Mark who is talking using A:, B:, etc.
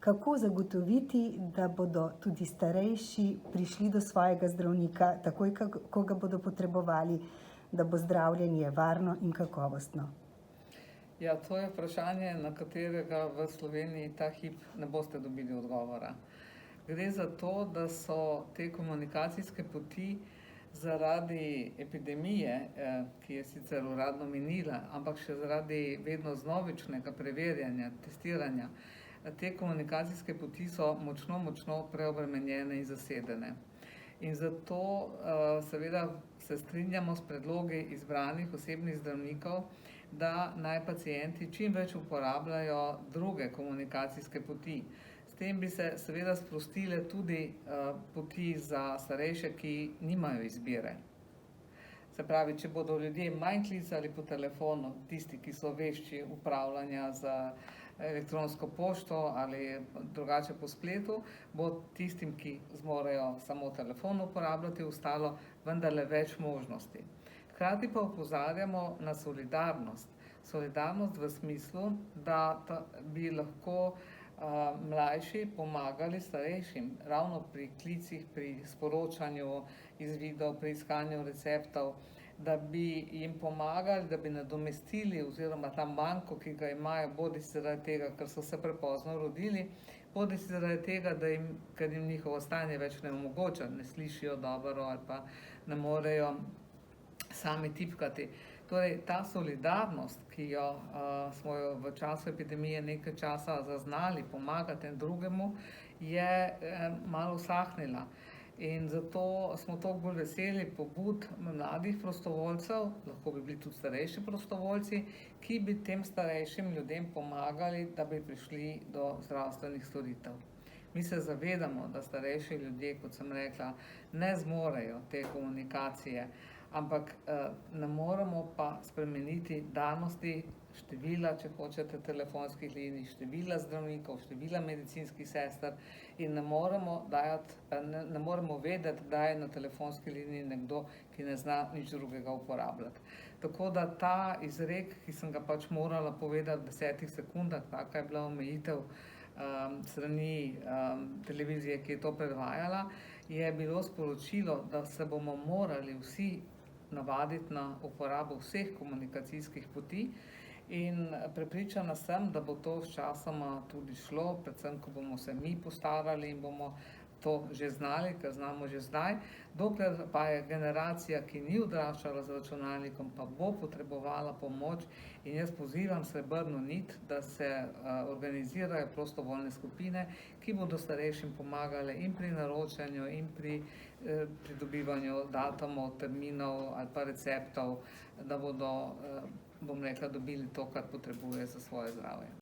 A: kako zagotoviti, da bodo tudi starejši prišli do svojega zdravnika takoj, ko ga bodo potrebovali, da bo zdravljenje varno in kakovostno?
B: Ja, to je vprašanje, na katerega v Sloveniji ta hip ne boste dobili odgovora. Gre za to, da so te komunikacijske poti zaradi epidemije, ki je sicer uradno minila, ampak še zaradi vedno znovičnega preverjanja, testiranja, te komunikacijske poti so močno preobremenjene in zasedene. In zato seveda se strinjamo s predlogi izbranih osebnih zdravnikov, da naj pacienti čim več uporabljajo druge komunikacijske poti. S tem bi se seveda sprostile tudi poti za starejše, ki nimajo izbire. Se pravi, če bodo ljudje manj klicali po telefonu, tisti, ki so vešči upravljanja z elektronsko pošto ali drugače po spletu, bo tistim, ki zmorejo samo telefon uporabljati, ostalo vendarle več možnosti. Hkrati pa opozarjamo na solidarnost. Solidarnost v smislu, da bi lahko mlajši pomagali starejšim, ravno pri klicih, pri sporočanju izvidov, pri iskanju receptov, da bi jim pomagali, da bi nadomestili oziroma ta manko, ki ga imajo, bodisi zaradi tega, ker so se prepozno rodili, bodisi zaradi tega, ker jim njihovo stanje več ne omogoča, ne slišijo dobro ali pa ne morejo sami tipkati. Torej, ta solidarnost, ki jo smo jo v času epidemije nekaj časa zaznali, pomagati en drugemu, je malo usahnila. In zato smo toliko bolj veseli pobud mladih prostovoljcev, lahko bi bili tudi starejši prostovoljci, ki bi tem starejšim ljudem pomagali, da bi prišli do zdravstvenih storitev. Mi se zavedamo, da starejši ljudje, kot sem rekla, ne zmorejo te komunikacije, ampak ne moremo pa spremeniti danosti števila, če hočete, telefonskih linij, števila zdravnikov, števila medicinskih sester in ne moremo vedeti, kdaj je na telefonski liniji nekdo, ki ne zna nič drugega uporabljati. Tako da ta izrek, ki sem ga pač morala povedati v 10 sekundah, taka je bila omejitev strani televizije, ki je to predvajala, je bilo sporočilo, da se bomo morali vsi navaditi na uporabo vseh komunikacijskih poti in prepričana sem, da bo to sčasoma tudi šlo, predvsem, ko bomo se mi postarali in bomo to že znali, ker znamo že zdaj. Dokler pa je generacija, ki ni odraščala z računalnikom, pa bo potrebovala pomoč in jaz pozivam Srebrno nit, da se organizirajo prostovoljne skupine, ki bodo starejšim pomagale in pri naročanju in pri pridobivanju datumov, terminov ali pa receptov, da bodo, bom rekla, dobili to, kar potrebuje za svoje zdravje.